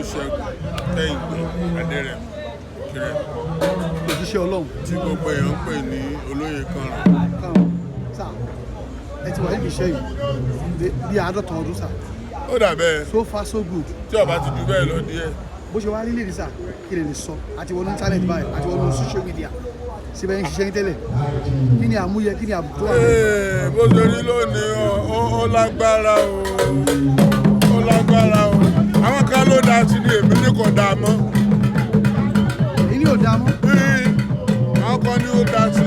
Olúṣẹ́gun Kẹ́hìndé Adérẹ̀mí Kírẹ̀. Òjíṣẹ́ Ọlọ́run. Tí gbogbo èèyàn ń pè ní olóyè Karan. Sà, ẹ ti wà níbi iṣẹ́ yìí bí 50 ọdún sà. Ó dà bẹ́ẹ̀. So far so good. Tí ó bá ti ju bẹ́ẹ̀ lọ díẹ̀. Bó ṣe wá rí lè rí sà, kí lè sọ, àti wọnú internet báyìí, àti wọnú social media. Síbẹ̀ ń ṣiṣẹ́ ní tẹ́lẹ̀. Kí ni àmúyẹ, kí ni àbùkù? Bó ṣe rí lónìí ó lágbára o. Ó lágbára o. Àwọn kan ló dá sí ní èmi ní kò dá mọ́. Èyí ò dá mọ́. Àwọn kan ní ó dá sí.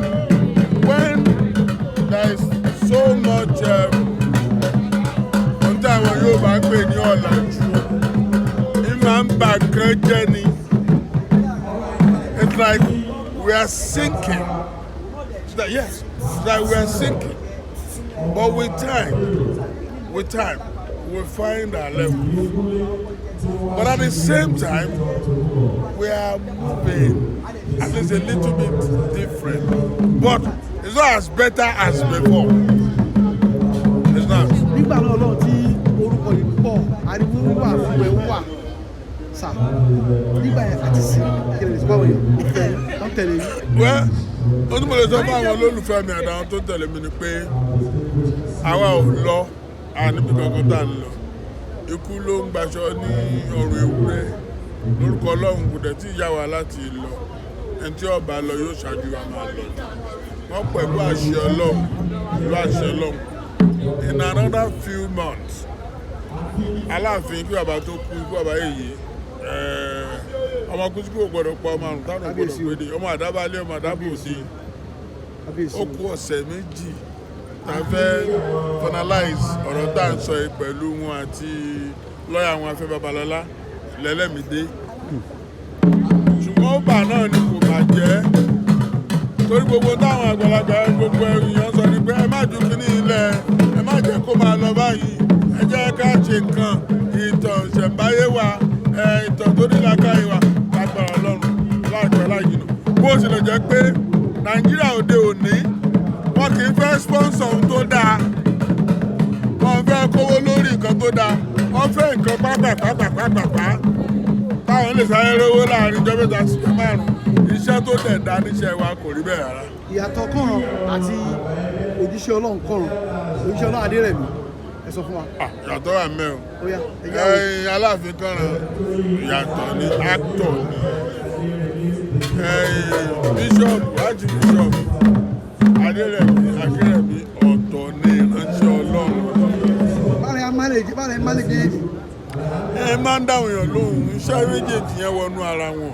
When there is so much ohun tí àwọn yóò bá pè ní ọ̀làjú, ìmọ̀ ń bà kan jẹ́ ni. It's like we are sinking. Yes, it's like we are sinking. But with time, we find our level. But at the same time, we are moving at least a little bit different. But it's not as better as before. It's not. Nígbà náà lọ́wọ́ tí orúkọ yìí pọ̀, ariwo wà, ìwẹ̀ wà. Sà, nígbà yẹn àti sí kìlẹ̀ ìsìnkú àwọn èèyàn wọ́n tẹ̀lé yìí. Well, ó tún mọ̀ lè sọ fún àwọn olólùfẹ́ mi àtàwọn tó tẹ̀lé mi ni pé àwa ò lọ níbi kankan tá à ń lọ. Ikú ló ń gbaṣọ ní ọrùn ewúrẹ́ lórúkọ Ọlọ́run kò dẹ̀ tí ìyá wa láti lọ. Ẹni tí ó bá lọ yóò ṣáájú wa máa lọ. Wọ́n pẹ̀lú àṣẹ Ọlọ́run, in another few months, Alaafin kí bàbá tó kú, ikú bàbá èyí. Ọmọ kúsíkú ò gbọdọ̀ pa ọmọ àrùn táwọn ò gbọdọ̀ pé dé ọmọ àdábálẹ̀ ọmọ àdábòsí ó kú ọ̀sẹ̀ méjì tá a fẹ́ finalize ọ̀rọ̀ tá à ń sọ yìí pẹ̀lú wọn àti lọ́ọ̀yà wọn Afẹ́ Babalọ́lá lẹ́lẹ́mìdé ṣùgbọ́n ó bà náà ni kò bàjẹ́ torí gbogbo táwọn àgbàlagbà gbogbo èèyàn sọ ni pé ẹ má ju kíní ilẹ̀ ẹ má jẹ́ kó máa lọ báyìí ẹ jẹ́ ká ṣe nǹkan ìtàn ìṣẹ̀ǹbáyé wa ìtàn tó ní làákàyè wa lágbára Ọlọ́run láìpẹ́ láìjìnà bó tilẹ̀ jẹ́ pé Nàìjíríà òde òní wọn kì í fẹ́ sponsor ohun tó dáa wọn fẹ́ kówó lórí nǹkan tó dáa wọn fẹ́ nǹkan pápápápápápá táwọn lè sáré rówó láàrin ìjọba mẹ́ta sí ìjọba márùn-ún iṣẹ́ tó dẹ̀ dá níṣẹ́ wa kò rí bẹ́ẹ̀ rárá. Ìyàtọ̀ Karan àti òjíṣẹ́ Ọlọ́run Karan òjíṣẹ́ Ọlọ́run Adérẹ̀mí ẹ sọ fún wa. Ìyàtọ̀ wà mẹ́ o. Alaafin Karan ìyàtọ̀ ni actor ni bíṣọ̀pù láti bíṣọ̀pù Adérẹ̀mí ọ̀tọ̀ ni ìránṣẹ́ Ọlọ́run. Báyìí má lè dé èdè. Máa ń dáhùn èèyàn lóhùn iṣẹ́ méjèèjì yẹn wọnú ara wọn.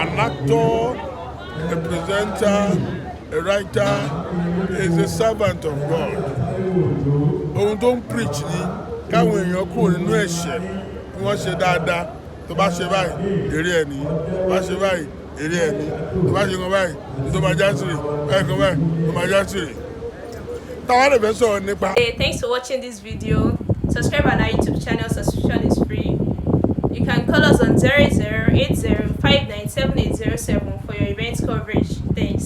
An actor, a presenter, a writer is a servant of God. Ohun tó ń preach ni káwọn èèyàn kúrò nínú ẹ̀ṣẹ̀ kí wọ́n ṣe dáadáa tó bá ṣe báyìí èrè ẹ̀ ní tó bá ṣe báyìí èrè ẹ̀ ní tó bá ṣe kan báyìí tó bá já sírè báyìí kan báyìí tó bá já sírè. Táwọn lè fẹ́ sọ̀rọ̀ nípa. Hey, thanks for watching this video. Subscribe on our YouTube channel. Subscription is free. You can call us on 0080597807 for your event coverage. Thanks.